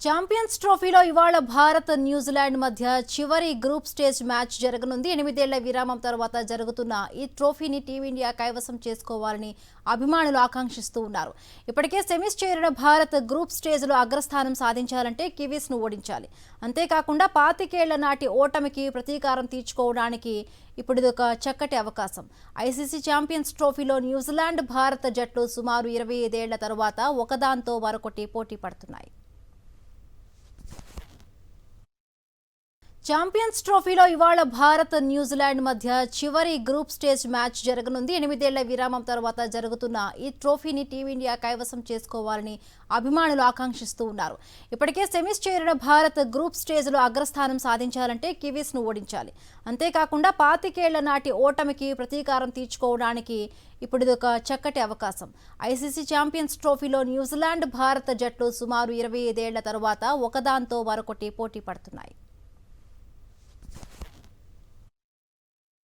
Champions ట్రోఫీలో ఇవాళ Bharat New Zealand మధ్య చివరి గ్రూప్ స్టేజ్ మ్యాచ్ జరగనుంది. 8 ఏళ్ల విరామం తర్వాత జరుగుతున్న ఈ ట్రోఫీని టీమిండియా కైవసం చేసుకోవాలని అభిమానులు ఆకాంక్షిస్తూ ఉన్నారు. ఇప్పటికే సెమీస్ చేరిన భారత్ గ్రూప్ స్టేజ్లో అగ్రస్థానం సాధించాలంటే కివీస్ ను ఓడించాలి. అంతేకాకుండా 25 ఏళ్ల నాటి ఓటమికి ప్రతీకారం తీర్చుకోవడానికి ఇప్పుడు ఇది ఒక చక్కటి అవకాశం. ఐసీసీ ఛాంపియన్స్ ట్రోఫీలో న్యూజిలాండ్ భారత జట్లు సుమారు 25 ఏళ్ల తర్వాత ఒకదాంతో మరొకటి పోటీ పడుతున్నాయి. ఛాంపియన్స్ ట్రోఫీలో ఇవాళ భారత్ న్యూజిలాండ్ మధ్య చివరి గ్రూప్ స్టేజ్ మ్యాచ్ జరగనుంది. 8 ఏళ్ల విరామం తర్వాత జరుగుతున్న ఈ ట్రోఫీని టీమిండియా కైవసం చేసుకోవాలని అభిమానులు ఆకాంక్షిస్తూ ఉన్నారు. ఇప్పటికే సెమీస్ చేరిన భారత్ గ్రూప్ స్టేజ్లో అగ్రస్థానం సాధించాలంటే కివీస్ ను ఓడించాలి. అంతేకాకుండా 25 ఏళ్ల నాటి ఓటమికి ప్రతీకారం తీర్చుకోవడానికి ఇప్పుడు ఇది ఒక చక్కటి అవకాశం. ఐసీసీ ఛాంపియన్స్ ట్రోఫీలో న్యూజిలాండ్ భారత జట్లు సుమారు 25 ఏళ్ల తర్వాత ఒకదాంతో మరొకటి పోటీ పడుతున్నాయి.